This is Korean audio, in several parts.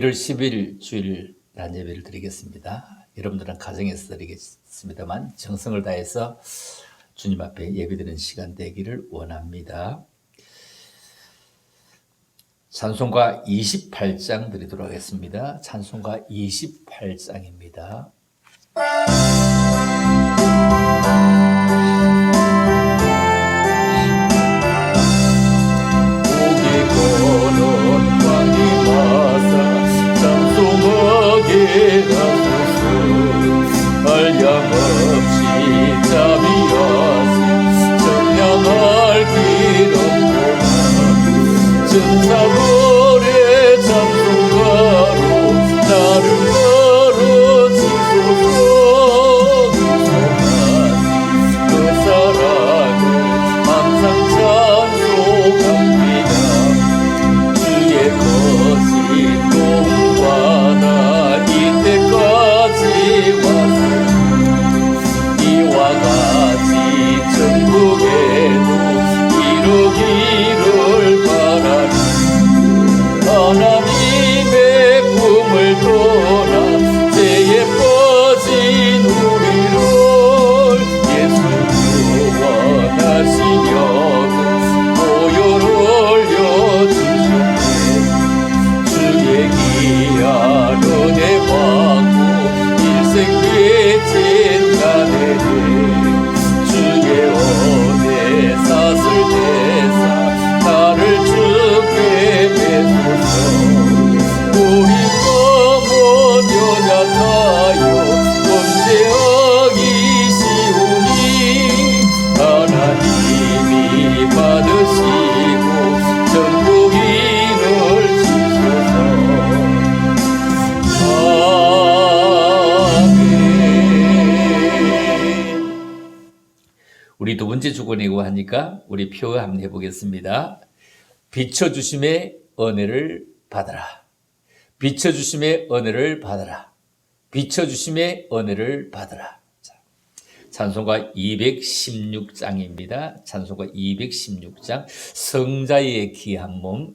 1월 10일 주일 낮 예배를 드리겠습니다. 여러분들은 가정에서 드리겠습니다만 정성을 다해서 주님 앞에 예배드리는 시간 되기를 원합니다. 찬송가 28장 드리도록 하겠습니다. 찬송가 28장입니다. 한량없이 자비하시 정량할 길 없구나 전사골의 찬송가로 나를 걸어주소서 그 사랑을 항상 찬송합니다 주의 거신 동바다 이때까지 와서 이와 같이 전국에도 이루기를 바라니 하나님의 꿈을 떠나 죄에 빠진 우리를 예수 구원하시려고 보혈을 흘려주셨네 주의 귀한 은혜 받고 일생 빚진 자들이 주의 은혜 사슬대사 나를 주께 맺소서 우리 몸은 연약하여 범죄하기 쉬우니 하나님이 받으시고 전부인을 주소서 우리 두 번째 주권이고 하니까 우리 표 한번 해보겠습니다. 비춰주심의 은혜를 받아라. 비춰주심의 은혜를 받아라. 비춰주심의 은혜를 받아라. 찬송가 216장입니다. 찬송가 216장 성자의 귀한 몸.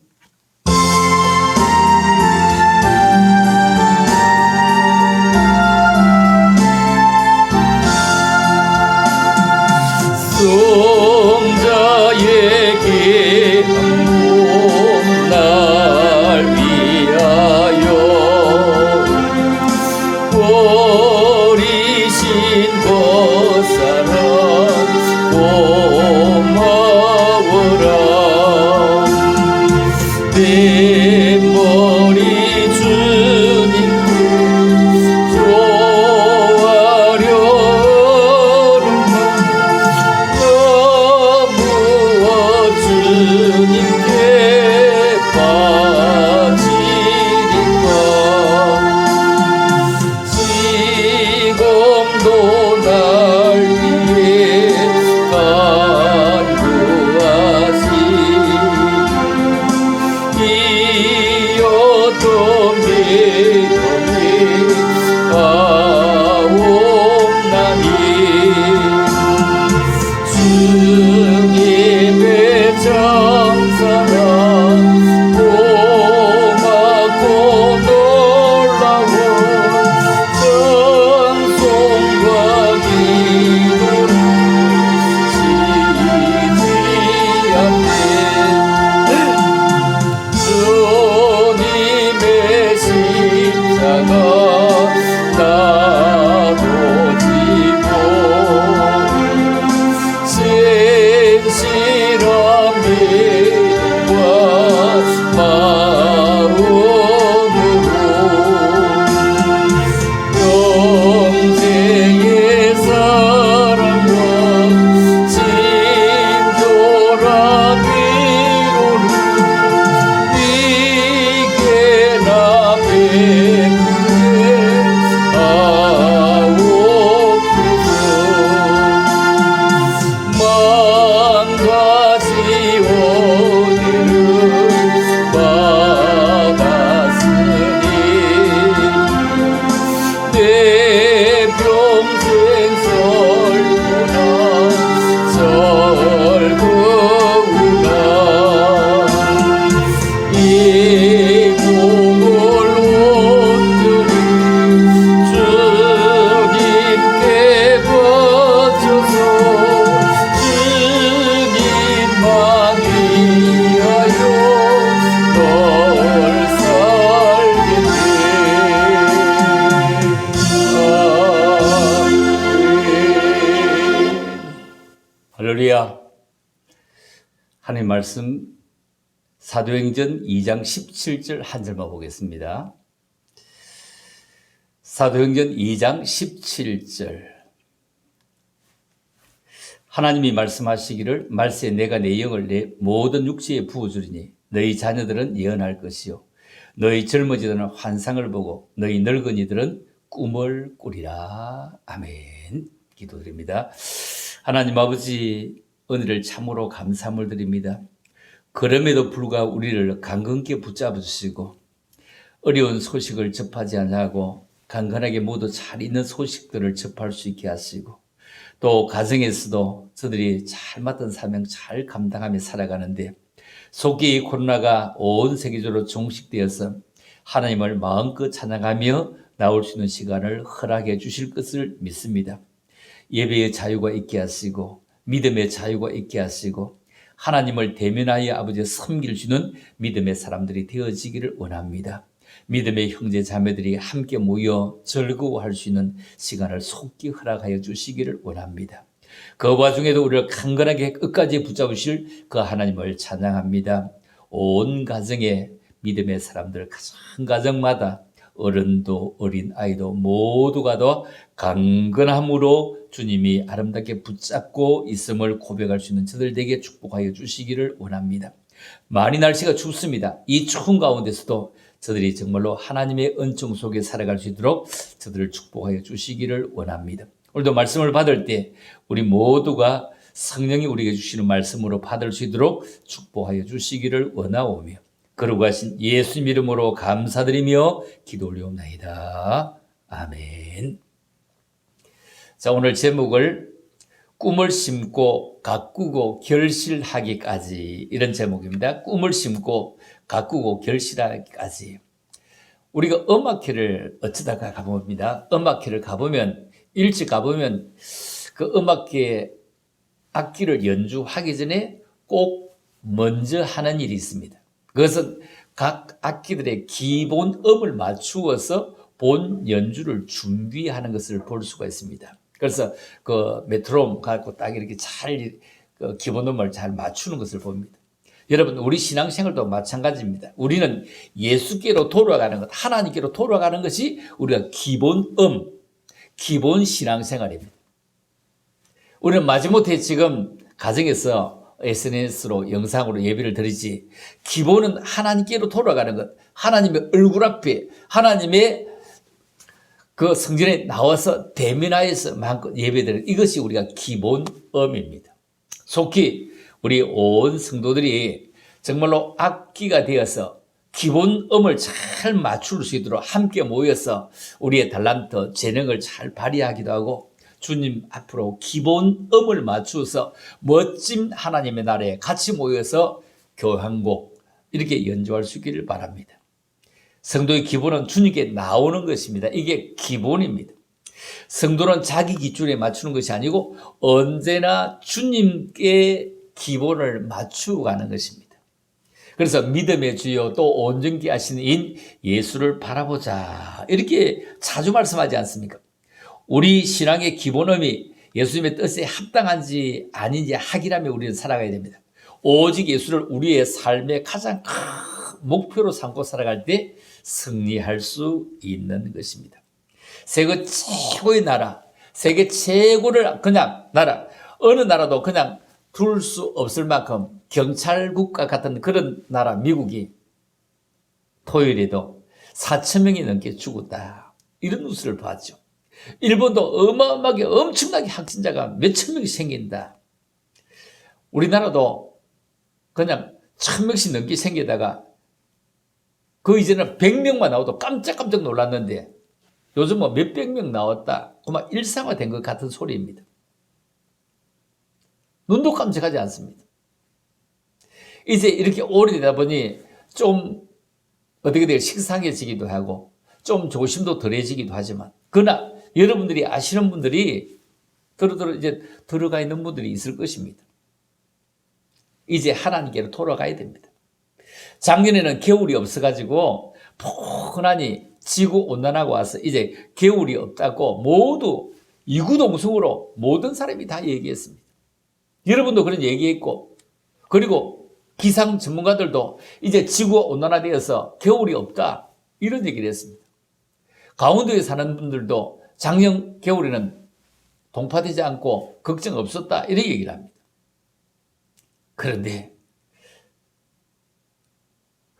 성자의 귀한 몸 날 위하여 버리신 벗사랑 고마워라 내 머리 주님께 조아려는 주님께 빠지리까 지금도 날 위해 간구하시니 이 어떤 믿음이 가옵나니 주님의 장사랑 고맙고 놀라운 찬송과 할렐루야. 하나님 말씀 사도행전 2장 17절 한 절만 보겠습니다. 사도행전 2장 17절. 하나님이 말씀하시기를 말세 내가 내 영을 내 모든 육체에 부어주리니 너희 자녀들은 예언할 것이요 너희 젊어지들은 환상을 보고 너희 늙은이들은 꿈을 꾸리라. 아멘. 기도드립니다. 하나님 아버지, 은혜를 참으로 감사함을 드립니다. 그럼에도 불구하고 우리를 강건케 붙잡아 주시고 어려운 소식을 접하지 않고 강건하게 모두 잘 있는 소식들을 접할 수 있게 하시고 또 가정에서도 저들이 잘 맡은 사명 잘 감당하며 살아가는데 속기 이 코로나가 온 세계적으로 종식되어서 하나님을 마음껏 찬양하며 나올 수 있는 시간을 허락해 주실 것을 믿습니다. 예배의 자유가 있게 하시고 믿음의 자유가 있게 하시고 하나님을 대면하여 아버지의 섬기를 주는 믿음의 사람들이 되어지기를 원합니다. 믿음의 형제 자매들이 함께 모여 즐거워할 수 있는 시간을 속히 허락하여 주시기를 원합니다. 그 와중에도 우리를 강건하게 끝까지 붙잡으실 그 하나님을 찬양합니다. 온 가정에 믿음의 사람들 가정 가정마다 어른도 어린 아이도 모두가 더 강건함으로 주님이 아름답게 붙잡고 있음을 고백할 수 있는 저들에게 축복하여 주시기를 원합니다. 많이 날씨가 춥습니다. 이 추운 가운데서도 저들이 정말로 하나님의 은총 속에 살아갈 수 있도록 저들을 축복하여 주시기를 원합니다. 오늘도 말씀을 받을 때 우리 모두가 성령이 우리에게 주시는 말씀으로 받을 수 있도록 축복하여 주시기를 원하오며 그러고 하신 예수님 이름으로 감사드리며 기도 올리옵나이다. 아멘. 자, 오늘 제목을 꿈을 심고 가꾸고 결실하기까지, 이런 제목입니다. 꿈을 심고 가꾸고 결실하기까지. 우리가 음악회를 어쩌다가 가봅니다. 음악회를 가보면, 일찍 가보면 그 음악회 악기를 연주하기 전에 꼭 먼저 하는 일이 있습니다. 그것은 각 악기들의 기본 음을 맞추어서 본 연주를 준비하는 것을 볼 수가 있습니다. 그래서 그 메트로놈 갖고 딱 이렇게 잘 그 기본 음을 잘 맞추는 것을 봅니다. 여러분, 우리 신앙생활도 마찬가지입니다. 우리는 예수께로 돌아가는 것, 하나님께로 돌아가는 것이 우리가 기본 기본 신앙생활입니다. 우리는 마지못해 지금 가정에서 SNS로 영상으로 예배를 드리지, 기본은 하나님께로 돌아가는 것, 하나님의 얼굴 앞에 하나님의 그 성전에 나와서 대면하여서 마음껏 예배드리는, 이것이 우리가 기본음입니다. 속히 우리 온 성도들이 정말로 악기가 되어서 기본음을 잘 맞출 수 있도록 함께 모여서 우리의 달란트, 재능을 잘 발휘하기도 하고 주님 앞으로 기본음을 맞추어서 멋진 하나님의 나라에 같이 모여서 교향곡 이렇게 연주할 수 있기를 바랍니다. 성도의 기본은 주님께 나오는 것입니다. 이게 기본입니다. 성도는 자기 기준에 맞추는 것이 아니고 언제나 주님께 기본을 맞추고 가는 것입니다. 그래서 믿음의 주여 또 온전케 하시는 인 예수를 바라보자, 이렇게 자주 말씀하지 않습니까? 우리 신앙의 기본음이 예수님의 뜻에 합당한지 아닌지 확인하며 우리는 살아가야 됩니다. 오직 예수를 우리의 삶의 가장 큰 목표로 삼고 살아갈 때 승리할 수 있는 것입니다. 세계 최고의 나라, 세계 최고를 그냥 나라, 어느 나라도 그냥 둘 수 없을 만큼 경찰국가 같은 그런 나라 미국이 토요일에도 4,000명이 넘게 죽었다, 이런 뉴스를 봤죠. 일본도 어마어마하게 엄청나게 확진자가 몇천 명이 생긴다. 우리나라도 그냥 1,000명씩 넘게 생기다가 그 이전에 100명만 나와도 깜짝깜짝 놀랐는데 요즘 뭐 몇백 명 나왔다, 그만 일상화된 것 같은 소리입니다. 눈도 깜짝하지 않습니다. 이제 이렇게 오래되다 보니 좀 어떻게 돼요? 식상해지기도 하고 좀 조심도 덜해지기도 하지만, 그러나 여러분들이 아시는 분들이 이제 들어가 있는 분들이 있을 것입니다. 이제 하나님께로 돌아가야 됩니다. 작년에는 겨울이 없어가지고 포근하니 지구온난화가 와서 이제 겨울이 없다고 모두 이구동성으로 모든 사람이 다 얘기했습니다. 여러분도 그런 얘기했고, 그리고 기상 전문가들도 이제 지구가 온난화되어서 겨울이 없다, 이런 얘기를 했습니다. 강원도에 사는 분들도 작년 겨울에는 동파되지 않고 걱정 없었다, 이런 얘기를 합니다. 그런데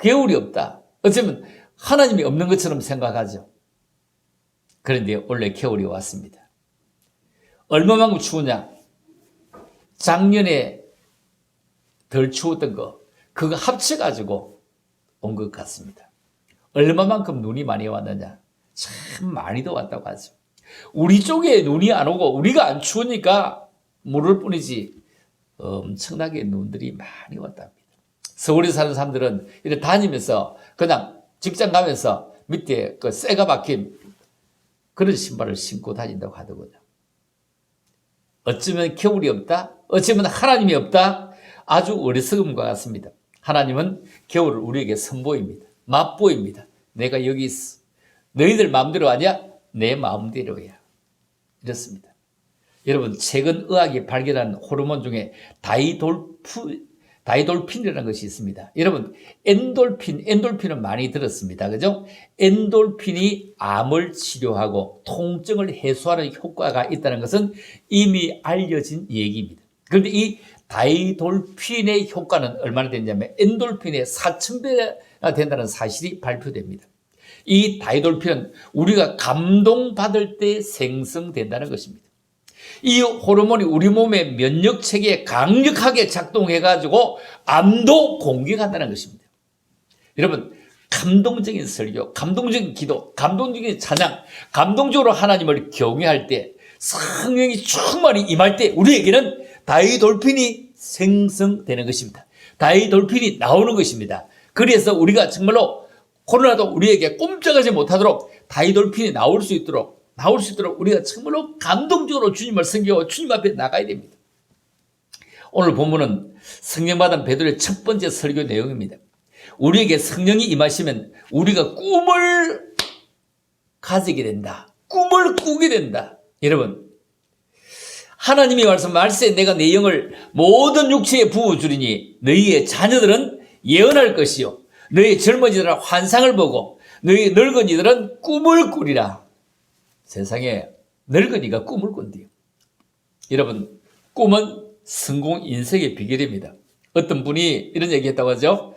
겨울이 없다, 어쩌면 하나님이 없는 것처럼 생각하죠. 그런데 원래 겨울이 왔습니다. 얼마만큼 추우냐? 작년에 덜 추웠던 거, 그거 합쳐가지고 온 것 같습니다. 얼마만큼 눈이 많이 왔느냐? 참 많이도 왔다고 하죠. 우리 쪽에 눈이 안 오고 우리가 안 추우니까 모를 뿐이지 엄청나게 눈들이 많이 왔답니다. 서울에 사는 사람들은 이렇게 다니면서 그냥 직장 가면서 밑에 그 쇠가 박힌 그런 신발을 신고 다닌다고 하더군요. 어쩌면 겨울이 없다? 어쩌면 하나님이 없다? 아주 어리석음과 같습니다. 하나님은 겨울을 우리에게 선보입니다. 맛보입니다. 내가 여기 있어. 너희들 마음대로 하냐? 내 마음대로야. 이렇습니다. 여러분, 최근 의학이 발견한 호르몬 중에 다이돌핀이라는 것이 있습니다. 여러분, 엔돌핀은 많이 들었습니다. 그죠? 엔돌핀이 암을 치료하고 통증을 해소하는 효과가 있다는 것은 이미 알려진 얘기입니다. 그런데 이 다이돌핀의 효과는 얼마나 되냐면 엔돌핀의 4,000배가 된다는 사실이 발표됩니다. 이 다이돌핀은 우리가 감동받을 때 생성된다는 것입니다. 이 호르몬이 우리 몸의 면역체계에 강력하게 작동해가지고 암도 공격한다는 것입니다. 여러분, 감동적인 설교, 감동적인 기도, 감동적인 찬양, 감동적으로 하나님을 경외할 때, 성령이 충만히 임할 때 우리에게는 다이돌핀이 생성되는 것입니다. 다이돌핀이 나오는 것입니다. 그래서 우리가 정말로 코로나도 우리에게 꼼짝하지 못하도록 다이돌핀이 나올 수 있도록 우리가 정말로 감동적으로 주님을 섬기고 주님 앞에 나가야 됩니다. 오늘 본문은 성령받은 베드로의 첫 번째 설교 내용입니다. 우리에게 성령이 임하시면 우리가 꿈을 가지게 된다. 꿈을 꾸게 된다. 여러분, 하나님이 말씀에 내가 내 영을 모든 육체에 부어주리니 너희의 자녀들은 예언할 것이요 너희 젊은이들은 환상을 보고 너희 늙은이들은 꿈을 꾸리라. 세상에 늙은이가 꿈을 꾼대요. 여러분, 꿈은 성공 인생의 비결입니다. 어떤 분이 이런 얘기했다고 하죠.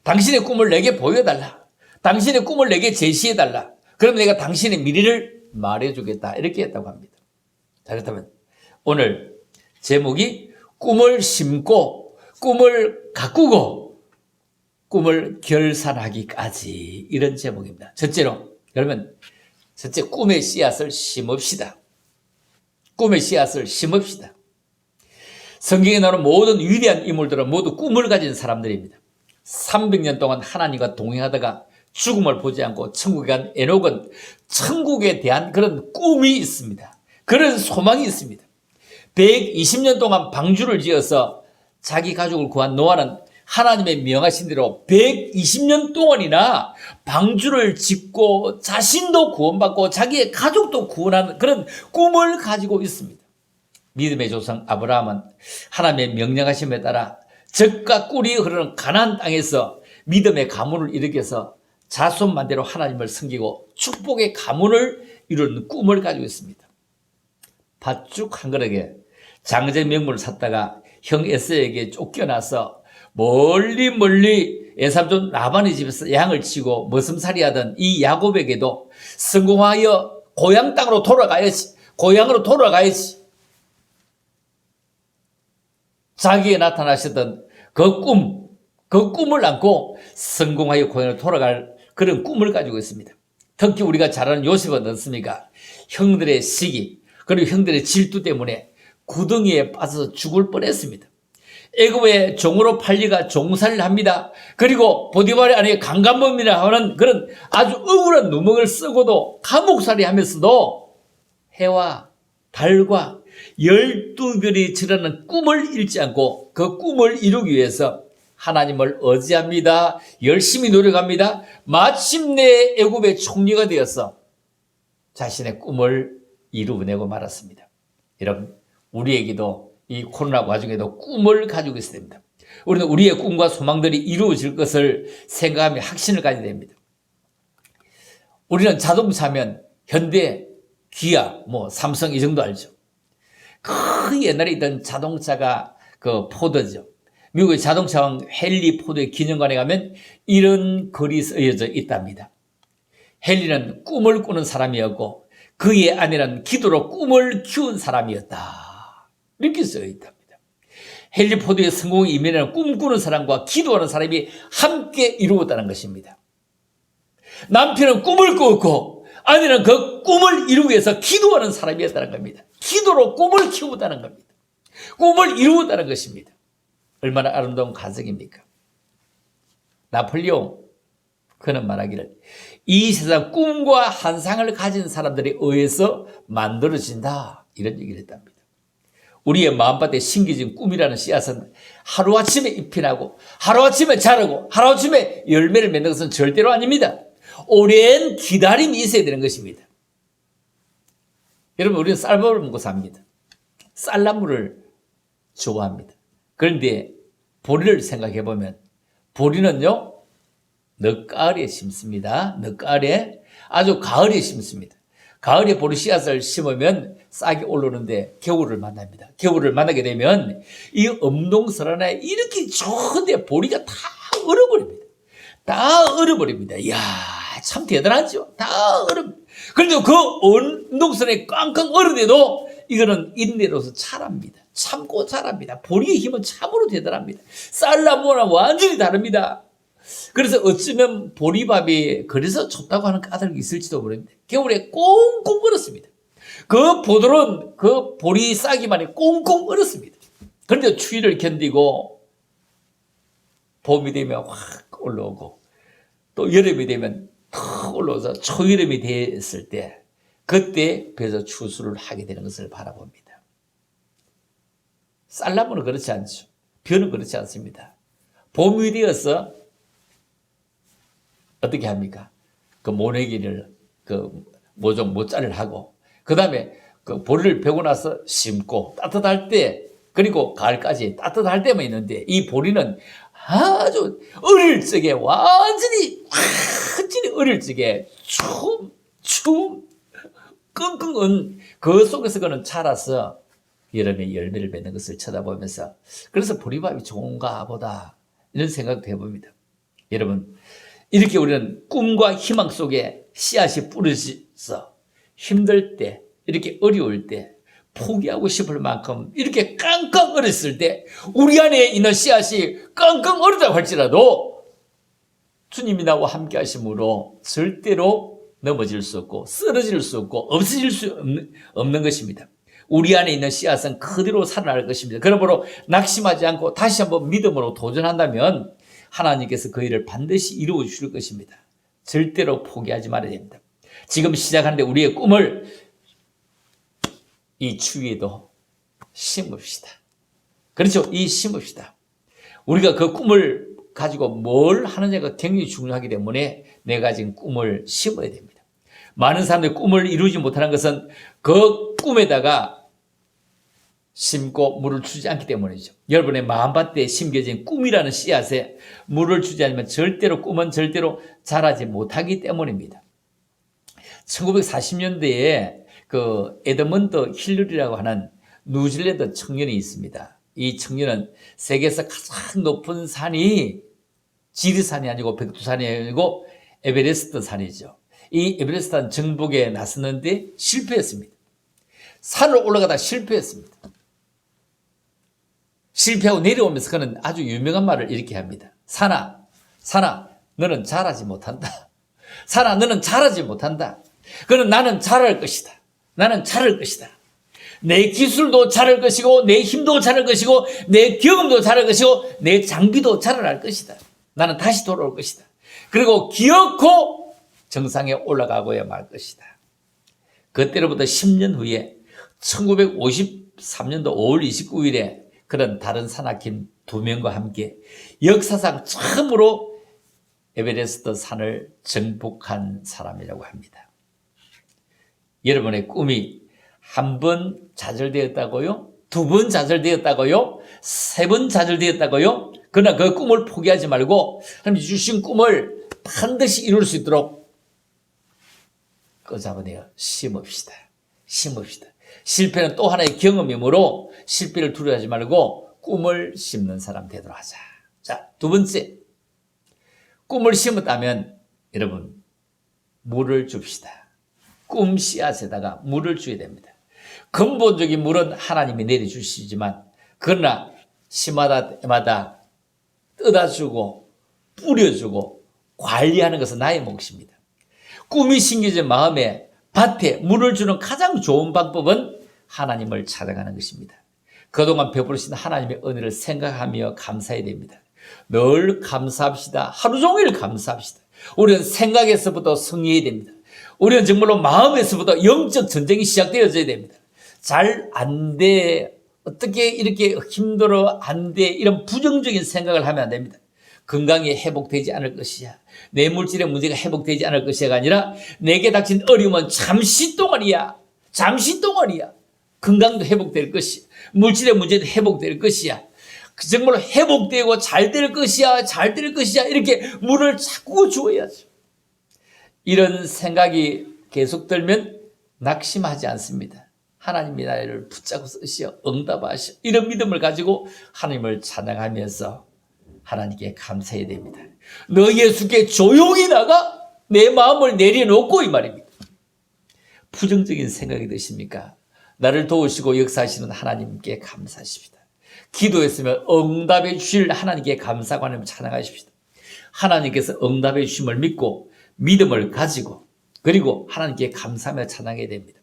당신의 꿈을 내게 보여달라. 당신의 꿈을 내게 제시해달라. 그럼 내가 당신의 미래를 말해주겠다. 이렇게 했다고 합니다. 자, 그렇다면 오늘 제목이 꿈을 심고 꿈을 가꾸고 꿈을 결산하기까지, 이런 제목입니다. 그러면 첫째, 꿈의 씨앗을 심읍시다. 꿈의 씨앗을 심읍시다. 성경에 나오는 모든 위대한 인물들은 모두 꿈을 가진 사람들입니다. 300년 동안 하나님과 동행하다가 죽음을 보지 않고 천국에 간 에녹은 천국에 대한 그런 꿈이 있습니다. 그런 소망이 있습니다. 120년 동안 방주를 지어서 자기 가족을 구한 노아는 하나님의 명하신 대로 120년 동안이나 방주를 짓고 자신도 구원받고 자기의 가족도 구원하는 그런 꿈을 가지고 있습니다. 믿음의 조상 아브라함은 하나님의 명령하심에 따라 젖과 꿀이 흐르는 가나안 땅에서 믿음의 가문을 일으켜서 자손만대로 하나님을 섬기고 축복의 가문을 이루는 꿈을 가지고 있습니다. 팥죽 한 그릇에 장제 명물을 샀다가 형 에서에게 쫓겨나서 멀리 에삽촌 라반의 집에서 양을 치고 머슴살이 하던 이 야곱에게도 성공하여 고향 땅으로 돌아가야지, 고향으로 돌아가야지. 자기에 나타나셨던 그 꿈을 안고 성공하여 고향으로 돌아갈 그런 꿈을 가지고 있습니다. 특히 우리가 잘 아는 요셉은 어떻습니까? 형들의 시기, 그리고 형들의 질투 때문에 구덩이에 빠져서 죽을 뻔했습니다. 애굽의 종으로 팔리가 종살이를 합니다. 그리고 보디발의 아내 강간범이라 하는 그런 아주 억울한 누명을 쓰고도 감옥살이 하면서도 해와 달과 12별이 지라는 꿈을 잃지 않고 그 꿈을 이루기 위해서 하나님을 의지합니다. 열심히 노력합니다. 마침내 애굽의 총리가 되어서 자신의 꿈을 이루어내고 말았습니다. 여러분, 우리에게도 이 코로나 와중에도 꿈을 가지고 있어야 됩니다. 우리는 우리의 꿈과 소망들이 이루어질 것을 생각하며 확신을 가져야 됩니다. 우리는 자동차면 현대, 기아, 삼성 이 정도 알죠. 그 옛날에 있던 자동차가 그 포드죠. 미국의 자동차왕 헨리 포드의 기념관에 가면 이런 글이 쓰여져 있답니다. 헨리는 꿈을 꾸는 사람이었고 그의 아내는 기도로 꿈을 키운 사람이었다. 이렇게 쓰여 있답니다. 헨리 포드의 성공의 이면에는 꿈꾸는 사람과 기도하는 사람이 함께 이루었다는 것입니다. 남편은 꿈을 꾸었고 아내는 그 꿈을 이루기 위해서 기도하는 사람이었다는 겁니다. 기도로 꿈을 키웠다는 겁니다. 꿈을 이루었다는 것입니다. 얼마나 아름다운 가정입니까? 나폴레옹 그는 말하기를 이 세상 꿈과 환상을 가진 사람들에 의해서 만들어진다 이런 얘기를 했답니다. 우리의 마음밭에 심겨진 꿈이라는 씨앗은 하루아침에 잎이 나고 하루아침에 자라고 하루아침에 열매를 맺는 것은 절대로 아닙니다. 오랜 기다림이 있어야 되는 것입니다. 여러분 우리는 쌀밥을 먹고 삽니다. 쌀나물을 좋아합니다. 그런데 보리를 생각해 보면 보리는요 늦가을에 심습니다. 늦가을에 아주 가을에 심습니다. 가을에 보리 씨앗을 심으면 싹이 오르는데 겨울을 만납니다. 겨울을 만나게 되면 이 엄동설안에 이렇게 좋은데 보리가 다 얼어버립니다. 다 얼어버립니다. 이야 참 대단하죠. 다 얼어버립니다. 그런데 그 엄동설안에 꽝꽝 얼어대도 이거는 인내로서 자랍니다. 참고 자랍니다. 보리의 힘은 참으로 대단합니다. 쌀나무랑 완전히 다릅니다. 그래서 어쩌면 보리밥이 그래서 좋다고 하는 까닭이 있을지도 모릅니다. 겨울에 꽁꽁 얼었습니다. 그 보드론 그 보리 싹이만이 꽁꽁 얼었습니다. 그런데 추위를 견디고 봄이 되면 확 올라오고 또 여름이 되면 턱 올라와서 초여름이 됐을 때 그때 배서 추수를 하게 되는 것을 바라봅니다. 쌀나무는 그렇지 않죠. 벼는 그렇지 않습니다. 봄이 되어서 어떻게 합니까? 그 모내기를 모자를 하고 그 다음에 그 보리를 베고 나서 심고 따뜻할 때 그리고 가을까지 따뜻할 때만 있는데 이 보리는 아주 어릴 적에 완전히 어릴 적에 추움 끙끙은 그 속에서 그는 자라서 여름에 열매를 맺는 것을 쳐다보면서 그래서 보리밥이 좋은가 보다 이런 생각도 해봅니다. 여러분 이렇게 우리는 꿈과 희망 속에 씨앗이 뿌려져서 힘들 때 이렇게 어려울 때 포기하고 싶을 만큼 이렇게 깡깡 얼었을 때 우리 안에 있는 씨앗이 깡깡 얼었다고 할지라도 주님이 나와 함께 하심으로 절대로 넘어질 수 없고 쓰러질 수 없고 없어질 수 없는 것입니다. 우리 안에 있는 씨앗은 그대로 살아날 것입니다. 그러므로 낙심하지 않고 다시 한번 믿음으로 도전한다면 하나님께서 그 일을 반드시 이루어 주실 것입니다. 절대로 포기하지 말아야 됩니다. 지금 시작하는데 우리의 꿈을 이 추위에도 심읍시다. 그렇죠? 심읍시다. 우리가 그 꿈을 가지고 뭘 하느냐가 굉장히 중요하기 때문에 내가 지금 꿈을 심어야 됩니다. 많은 사람들이 꿈을 이루지 못하는 것은 그 꿈에다가 심고 물을 주지 않기 때문이죠. 여러분의 마음밭에 심겨진 꿈이라는 씨앗에 물을 주지 않으면 꿈은 절대로 자라지 못하기 때문입니다. 1940년대에 그 에드먼드 힐러리라고 하는 뉴질랜드 청년이 있습니다. 이 청년은 세계에서 가장 높은 산이 지리산이 아니고 백두산이 아니고 에베레스트 산이죠. 이 에베레스트산 정복에 나섰는데 실패했습니다. 산을 올라가다 실패했습니다. 실패하고 내려오면서 그는 아주 유명한 말을 이렇게 합니다. 산아, 너는 잘하지 못한다. 산아, 너는 잘하지 못한다. 그는 나는 잘할 것이다. 나는 잘할 것이다. 내 기술도 잘할 것이고 내 힘도 잘할 것이고 내 경험도 잘할 것이고 내 장비도 잘할 것이다. 나는 다시 돌아올 것이다. 그리고 기어코 정상에 올라가고야 말 것이다. 그때로부터 10년 후에 1953년도 5월 29일에 그런 다른 산악인 2명과 함께 역사상 처음으로 에베레스트 산을 정복한 사람이라고 합니다. 여러분의 꿈이 한 번 좌절되었다고요? 두 번 좌절되었다고요? 세 번 좌절되었다고요? 그러나 그 꿈을 포기하지 말고 하나님 주신 꿈을 반드시 이룰 수 있도록 끄잡아내어 심읍시다. 심읍시다. 실패는 또 하나의 경험이므로 실패를 두려워하지 말고 꿈을 심는 사람 되도록 하자. 자, 두 번째. 꿈을 심었다면 여러분 물을 줍시다. 꿈 씨앗에다가 물을 줘야 됩니다. 근본적인 물은 하나님이 내려주시지만 그러나 심마다 때마다 뜯어주고 뿌려주고 관리하는 것은 나의 몫입니다. 꿈이 심겨진 마음에 밭에 물을 주는 가장 좋은 방법은 하나님을 찾아가는 것입니다. 그동안 베푸신 하나님의 은혜를 생각하며 감사해야 됩니다. 늘 감사합시다. 하루 종일 감사합시다. 우리는 생각에서부터 승리해야 됩니다. 우리는 정말로 마음에서부터 영적 전쟁이 시작되어져야 됩니다. 잘 안 돼. 어떻게 이렇게 힘들어 안 돼. 이런 부정적인 생각을 하면 안 됩니다. 건강이 회복되지 않을 것이야. 내 물질의 문제가 회복되지 않을 것이야가 아니라 내게 닥친 어려움은 잠시 동안이야. 잠시 동안이야. 건강도 회복될 것이야. 물질의 문제도 회복될 것이야. 정말로 회복되고 잘 될 것이야. 잘 될 것이야. 이렇게 물을 자꾸 주어야죠. 이런 생각이 계속 들면 낙심하지 않습니다. 하나님이 나를 붙잡고 쓰시어 응답하시어 이런 믿음을 가지고 하나님을 찬양하면서 하나님께 감사해야 됩니다. 너 예수께 조용히 나가 내 마음을 내려놓고 이 말입니다. 부정적인 생각이 드십니까? 나를 도우시고 역사하시는 하나님께 감사하십시다. 기도했으면 응답해 주실 하나님께 감사하고 하나님을 찬양하십시다. 하나님께서 응답해 주심을 믿고 믿음을 가지고 그리고 하나님께 감사하며 찬양해야 됩니다.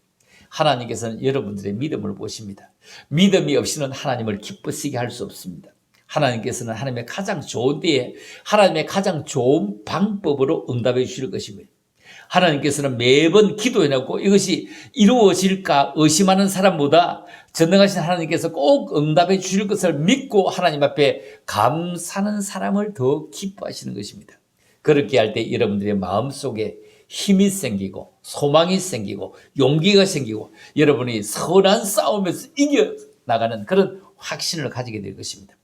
하나님께서는 여러분들의 믿음을 보십니다. 믿음이 없이는 하나님을 기쁘시게 할 수 없습니다. 하나님께서는 하나님의 가장 좋은 때에 하나님의 가장 좋은 방법으로 응답해 주실 것입니다. 하나님께서는 매번 기도해놓고 이것이 이루어질까 의심하는 사람보다 전능하신 하나님께서 꼭 응답해 주실 것을 믿고 하나님 앞에 감사하는 사람을 더 기뻐하시는 것입니다. 그렇게 할 때 여러분들의 마음속에 힘이 생기고 소망이 생기고 용기가 생기고 여러분이 선한 싸움에서 이겨나가는 그런 확신을 가지게 될 것입니다.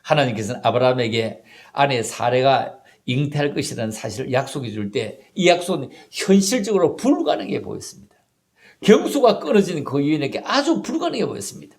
하나님께서는 아브라함에게 아내 사레가 잉태할 것이라는 사실을 약속해 줄 때 이 약속은 현실적으로 불가능해 보였습니다. 경수가 끊어지는 그 여인에게 아주 불가능해 보였습니다.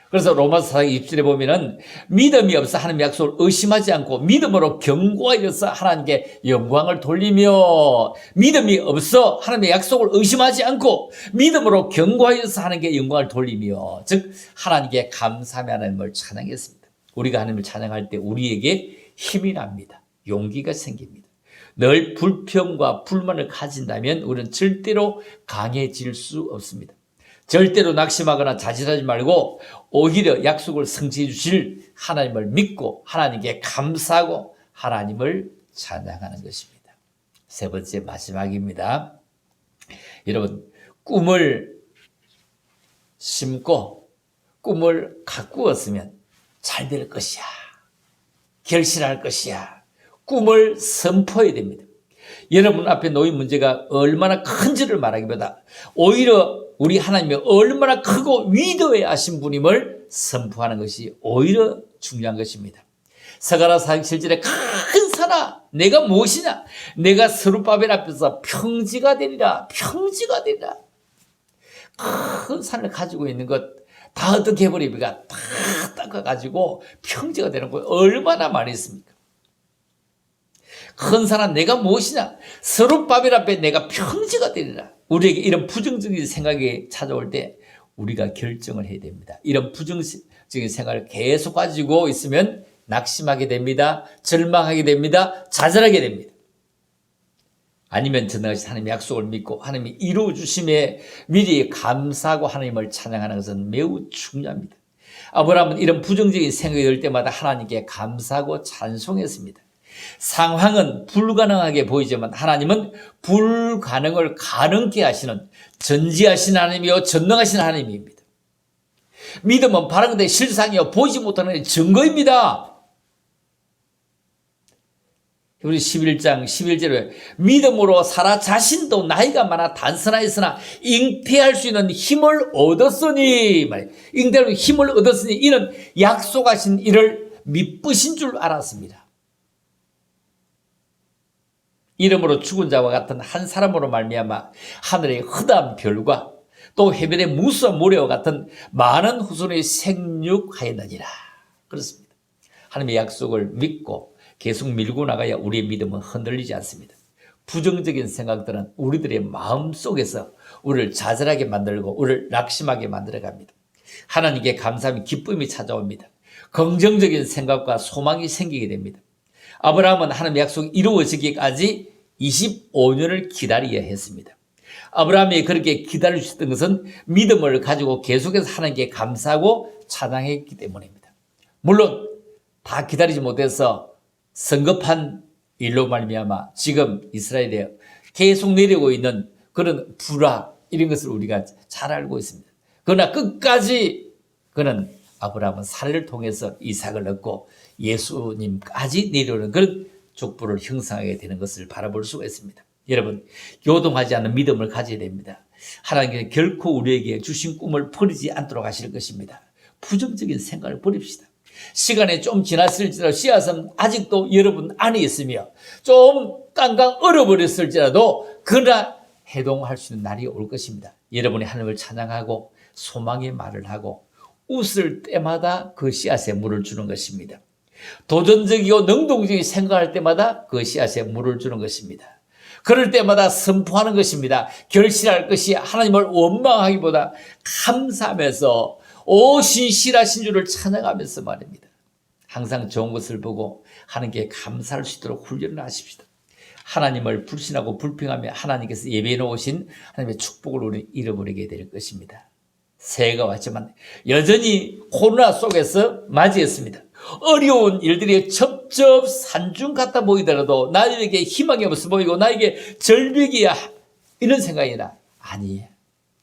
그래서 로마서 4장 20절에 보면은 믿음이 없어 하나님의 약속을 의심하지 않고 믿음으로 견고하여서 하나님께 영광을 돌리며 믿음이 없어 하나님의 약속을 의심하지 않고 믿음으로 견고하여서 하나님께 영광을 돌리며 즉 하나님께 감사하며 하나님을 찬양했습니다. 우리가 하나님을 찬양할 때 우리에게 힘이 납니다. 용기가 생깁니다. 늘 불평과 불만을 가진다면 우리는 절대로 강해질 수 없습니다. 절대로 낙심하거나 자질하지 말고 오히려 약속을 성취해 주실 하나님을 믿고 하나님께 감사하고 하나님을 찬양하는 것입니다. 세 번째 마지막입니다. 여러분 꿈을 심고 꿈을 가꾸었으면 잘 될 것이야. 결실할 것이야. 꿈을 선포해야 됩니다. 여러분 앞에 놓인 문제가 얼마나 큰지를 말하기보다 오히려 우리 하나님이 얼마나 크고 위대하신 분임을 선포하는 것이 오히려 중요한 것입니다. 스가랴 4장 7절에 큰 산아 내가 무엇이냐 내가 스룹바벨 앞에서 평지가 되리라 평지가 되리라. 큰 산을 가지고 있는 것 다 어떻게 해버리니까 다 닦아가지고 평지가 되는 거 얼마나 많이 있습니까? 큰 산아 내가 무엇이냐 스룹바벨 앞에 내가 평지가 되리라. 우리에게 이런 부정적인 생각이 찾아올 때 우리가 결정을 해야 됩니다. 이런 부정적인 생각을 계속 가지고 있으면 낙심하게 됩니다. 절망하게 됩니다. 좌절하게 됩니다. 아니면 전능하신 하나님의 약속을 믿고 하나님이 이루어 주심에 미리 감사하고 하나님을 찬양하는 것은 매우 중요합니다. 아브라함은 이런 부정적인 생각이 들 때마다 하나님께 감사하고 찬송했습니다. 상황은 불가능하게 보이지만 하나님은 불가능을 가능케 하시는 전지하신 하나님이요 전능하신 하나님입니다. 믿음은 바른 것의 실상이요 보이지 못하는 증거입니다. 우리 11장 11절에 믿음으로 사라 자신도 나이가 많아 단선하였으나 잉태할 수 있는 힘을 얻었으니 말이에요. 잉태할 힘을 얻었으니 이는 약속하신 이를 미쁘신 줄 알았습니다. 이름으로 죽은 자와 같은 한 사람으로 말미암아 하늘의 허다한 별과 또 해변의 무수한 모래와 같은 많은 후손이 생육하였느니라. 그렇습니다. 하나님의 약속을 믿고 계속 밀고 나가야 우리의 믿음은 흔들리지 않습니다. 부정적인 생각들은 우리들의 마음 속에서 우리를 좌절하게 만들고 우리를 낙심하게 만들어갑니다. 하나님께 감사함이 기쁨이 찾아옵니다. 긍정적인 생각과 소망이 생기게 됩니다. 아브라함은 하나님의 약속이 이루어지기까지 25년을 기다려야 했습니다. 아브라함이 그렇게 기다려주셨던 것은 믿음을 가지고 계속해서 하나님께 감사하고 찬양했기 때문입니다. 물론 다 기다리지 못해서 성급한 일로 말미암아 지금 이스라엘에 계속 내려오고 있는 그런 불화 이런 것을 우리가 잘 알고 있습니다. 그러나 끝까지 그는 아브라함은 살을 통해서 이삭을 얻고 예수님까지 내려오는 그런 족보를 형성하게 되는 것을 바라볼 수가 있습니다. 여러분, 요동하지 않는 믿음을 가져야 됩니다. 하나님께서 결코 우리에게 주신 꿈을 버리지 않도록 하실 것입니다. 부정적인 생각을 버립시다. 시간이 좀 지났을지라도 씨앗은 아직도 여러분 안에 있으며 좀 깡깡 얼어버렸을지라도 그러나 해동할 수 있는 날이 올 것입니다. 여러분이 하나님을 찬양하고 소망의 말을 하고 웃을 때마다 그 씨앗에 물을 주는 것입니다. 도전적이고 능동적인 생각할 때마다 그 씨앗에 물을 주는 것입니다. 그럴 때마다 선포하는 것입니다. 결실할 것이 하나님을 원망하기보다 감사하면서 신실하신 주를 찬양하면서 말입니다. 항상 좋은 것을 보고 하나님께 감사할 수 있도록 훈련을 하십시다. 하나님을 불신하고 불평하며 하나님께서 예배해 놓으신 하나님의 축복을 우리 잃어버리게 될 것입니다. 새해가 왔지만 여전히 코로나 속에서 맞이했습니다. 어려운 일들이 첩첩산중 같아 보이더라도 나에게 희망이 없어 보이고 나에게 절벽이야 이런 생각이나 아니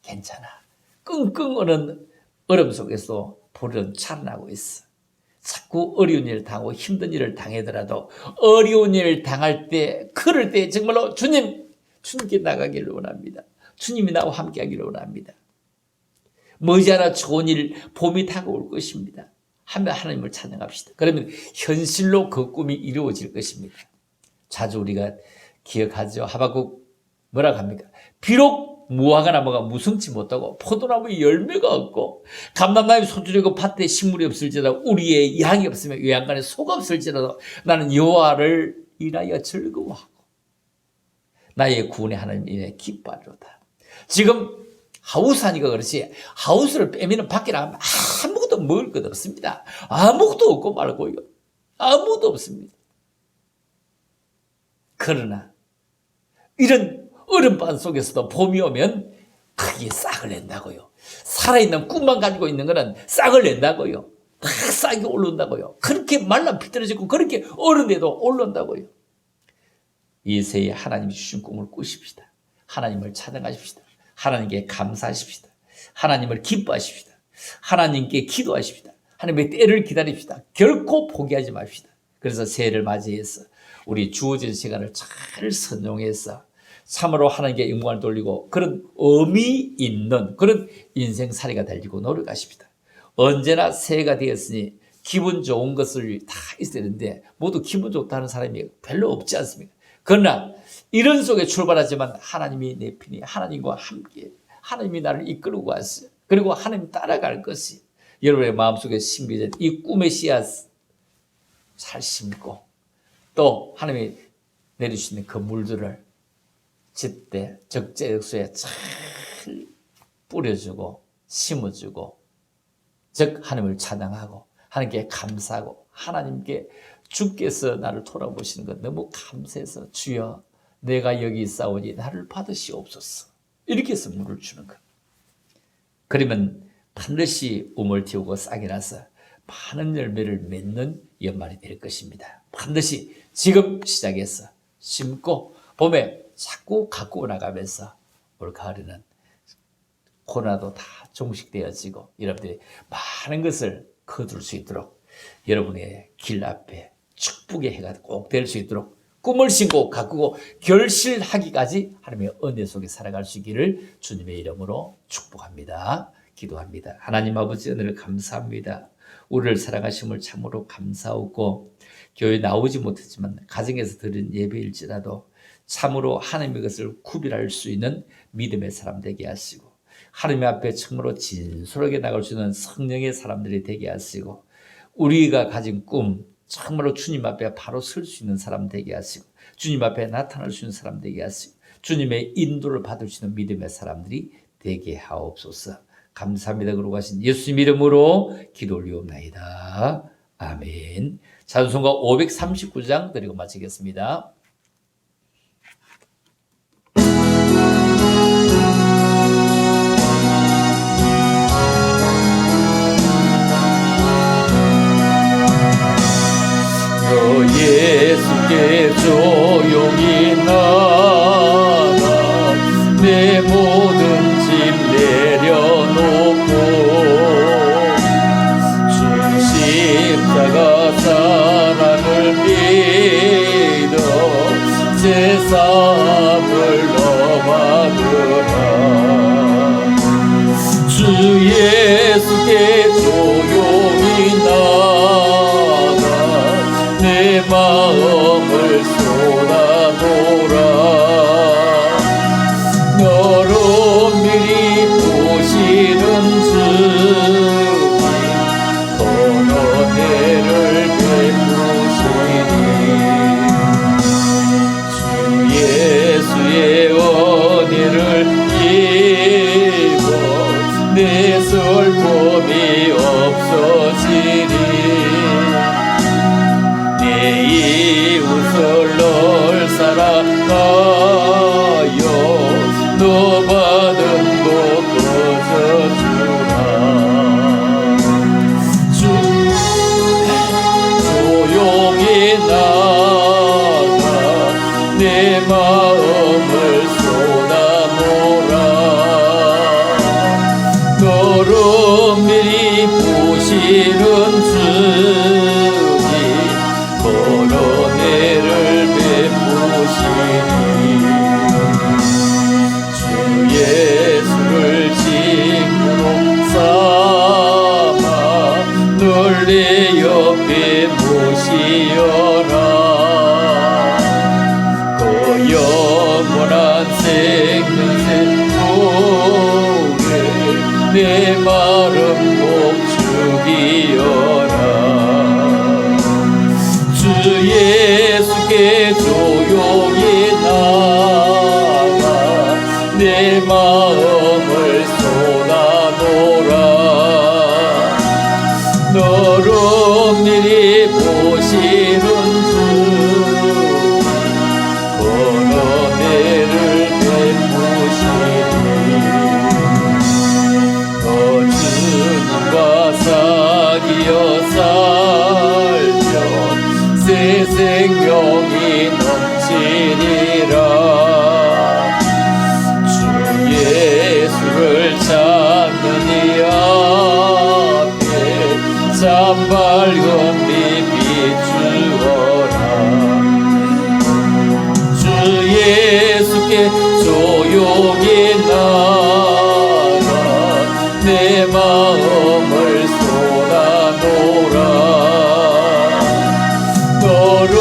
괜찮아. 끙끙 어는 얼음 속에서 불은 찬란하고 있어. 자꾸 어려운 일을 당하고 힘든 일을 당하더라도 어려운 일을 당할 때 그럴 때 정말로 주님께 나가기를 원합니다. 주님이 나와 함께 하기를 원합니다. 머지않아 좋은 일 봄이 다가올 것입니다. 하며 하나님을 찬양합시다. 그러면 현실로 그 꿈이 이루어질 것입니다. 자주 우리가 기억하죠. 하박국 뭐라고 합니까? 비록 무화과 나무가 무성치 못하고 포도나무에 열매가 없고 감람나무에 소출이고 밭에 식물이 없을지라도 우리의 양이 없으며 요양간에 소가 없을지라도 나는 여호와를 인하여 즐거워하고 나의 구원의 하나님 인하여 기뻐하리로다. 지금 하우스하니까 그렇지 하우스를 빼면 밖에 나가면 아무것도 먹을 것 없습니다. 아무것도 없고 말고요. 아무것도 없습니다. 그러나 이런 얼음반 속에서도 봄이 오면 크게 싹을 낸다고요. 살아있는 꿈만 가지고 있는 거는 싹을 낸다고요. 다 싹이 오른다고요. 그렇게 말라 비틀어지고 그렇게 어른데도 오른다고요. 이 새해 하나님이 주신 꿈을 꾸십시다. 하나님을 찬양하십시다. 하나님께 감사하십시다. 하나님을 기뻐하십시다. 하나님께 기도하십시다. 하나님의 때를 기다립시다. 결코 포기하지 맙시다. 그래서 새해를 맞이해서 우리 주어진 시간을 잘 선용해서 참으로 하나님께 영광을 돌리고 그런 의미 있는 그런 인생살이가 되려고 노력하십니다. 언제나 새해가 되었으니 기분 좋은 것을 다 있어야 되는데 모두 기분 좋다는 사람이 별로 없지 않습니까? 그러나 이런 속에 출발하지만 하나님이 내 편이 하나님과 함께 하나님이 나를 이끌고 왔어요. 그리고 하나님 따라갈 것이 여러분의 마음속에 심겨진 이 꿈의 씨앗 잘 심고 또 하나님이 내리시는 그 물들을 제때 적재적소에 잘 뿌려주고 심어주고 즉 하나님을 찬양하고 하나님께 감사하고 하나님께 주께서 나를 돌아보시는 것 너무 감사해서 주여 내가 여기 있사오니 나를 받으시옵소서 이렇게 해서 물을 주는 것. 그러면 반드시 우물 틔우고 싹이 나서 많은 열매를 맺는 연말이 될 것입니다. 반드시 지금 시작해서 심고 봄에 자꾸 가꾸어 나가면서 올 가을에는 코로나도 다 종식되어지고 여러분들이 많은 것을 거둘 수 있도록 여러분의 길 앞에 축복의 해가 꼭 될 수 있도록 꿈을 신고 가꾸고 결실하기까지 하나님의 은혜 속에 살아갈 수 있기를 주님의 이름으로 축복합니다. 기도합니다. 하나님 아버지 은혜를 감사합니다. 우리를 사랑하심을 참으로 감사하고 교회 나오지 못했지만 가정에서 드린 예배일지라도 참으로 하나님의 것을 구별할 수 있는 믿음의 사람 되게 하시고 하나님 앞에 참으로 진솔하게 나갈 수 있는 성령의 사람들이 되게 하시고 우리가 가진 꿈 참으로 주님 앞에 바로 설 수 있는 사람 되게 하시고 주님 앞에 나타날 수 있는 사람 되게 하시고 주님의 인도를 받을 수 있는 믿음의 사람들이 되게 하옵소서. 감사합니다. 그러고 하신 예수님 이름으로 기도 올리옵나이다. 아멘. 찬송가 539장 드리고 마치겠습니다. 너 예수께 조용히 나가 내 모든 짐 내려놓고 주 십자가 사랑을 믿어 제 사함을 넘어가라. 주 예수께 조용히 나가 내 마음을 쏟아놓으라. 너로 미리 보시는 주님 건어대를 베푸시니 주 예수의 은혜를 입어 내 슬픔이 없어지리. 내 이웃을 널 사랑하여 너 받은 복 거저주라. 조용히 나가 내 마음을 쏟아놓으라. 너를 미리 보시는 주님 은혜를 베푸시니 주 예수를 친구로 삼아 널 내 옆에 모시어라. 그 영원한 생명새 속에 내 마른 목 죽이어라. 주 예수께 조용히 나가 내 마음을 쏟아놓으라. 너를 미리 보시는 주님 건어대를 베푸시니 너 주님과 사귀어 살면 새 생명이 넘치리라. 주 예수를 찾는 이 앞에 참 밝은 빛 비추어라. 주 예수께 조용히 나가 내 마음을 쏟아놓으라. 너를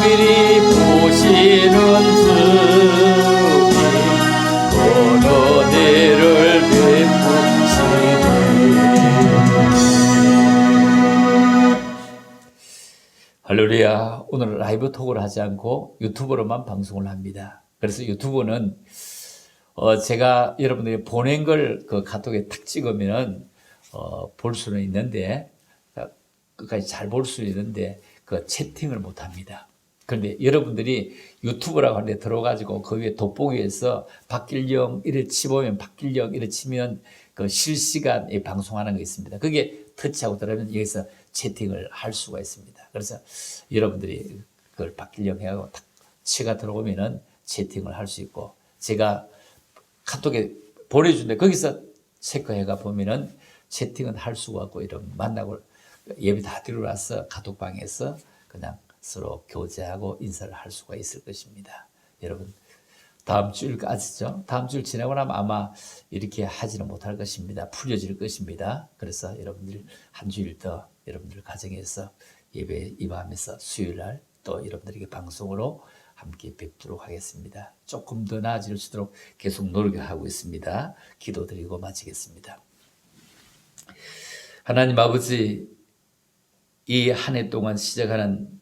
미리 보시는 주님 건어대를 베푸시니 할렐루야. 오늘 라이브 톡을 하지 않고 유튜브로만 방송을 합니다. 그래서 유튜브는 제가 여러분들이 보낸 걸 그 카톡에 탁 찍으면 볼 수는 있는데 끝까지 잘 볼 수 있는데 그 채팅을 못 합니다. 그런데 여러분들이 유튜브라고 하는데 들어가지고 그 위에 돋보기에서 박길영 이래 치보면 박길영 이래 치면 그 실시간 방송하는 거 있습니다. 그게 터치하고 들어가면 여기서 채팅을 할 수가 있습니다. 그래서 여러분들이 그걸 박길영 해가지고 탁 치가 들어오면은 채팅을 할 수 있고 제가 카톡에 보내주는데 거기서 체크해가 보면은 채팅은 할 수가 없고 이런 만나고 예배 다 드리러 와서 카톡방에서 그냥 서로 교제하고 인사를 할 수가 있을 것입니다. 여러분, 다음 주일까지죠. 다음 주일 지나고 나면 아마 이렇게 하지는 못할 것입니다. 풀려질 것입니다. 그래서 여러분들 한 주일 더 여러분들 가정에서 예배 임하면서 수요일 날 또 여러분들에게 방송으로 함께 뵙도록 하겠습니다. 조금 더 나아질 수 있도록 계속 노력하고 있습니다. 기도드리고 마치겠습니다. 하나님 아버지, 이 한 해 동안 시작하는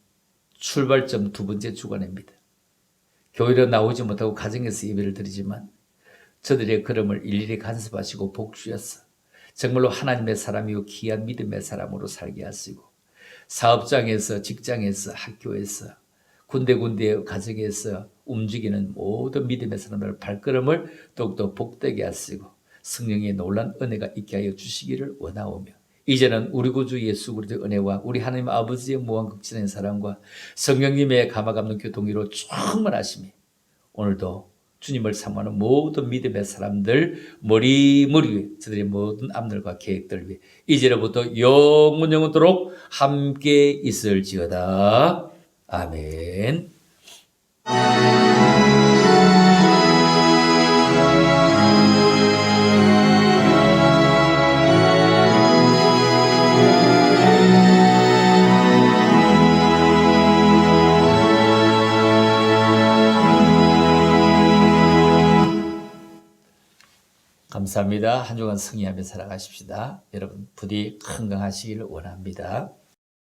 출발점 두 번째 주간입니다. 교회로 나오지 못하고 가정에서 예배를 드리지만 저들의 걸음을 일일이 간섭하시고 복주셔서 정말로 하나님의 사람이고 귀한 믿음의 사람으로 살게 하시고 사업장에서, 직장에서, 학교에서, 군데군데 가정에서 움직이는 모든 믿음의 사람들의 발걸음을 더욱더 복되게 하시고 성령의 놀란 은혜가 있게 하여 주시기를 원하오며, 이제는 우리 구주 예수 그리스도의 은혜와 우리 하나님 아버지의 무한극진한 사랑과 성령님의 감화감동 교통으로 충만하심이 오늘도 주님을 사모하는 모든 믿음의 사람들 머리 위에 저들의 모든 앞날과 계획들 위해 이제로부터 영원토록 함께 있을지어다. 아멘. 감사합니다. 한 주간 승리하며 살아가십시다. 여러분 부디 건강하시기를 원합니다.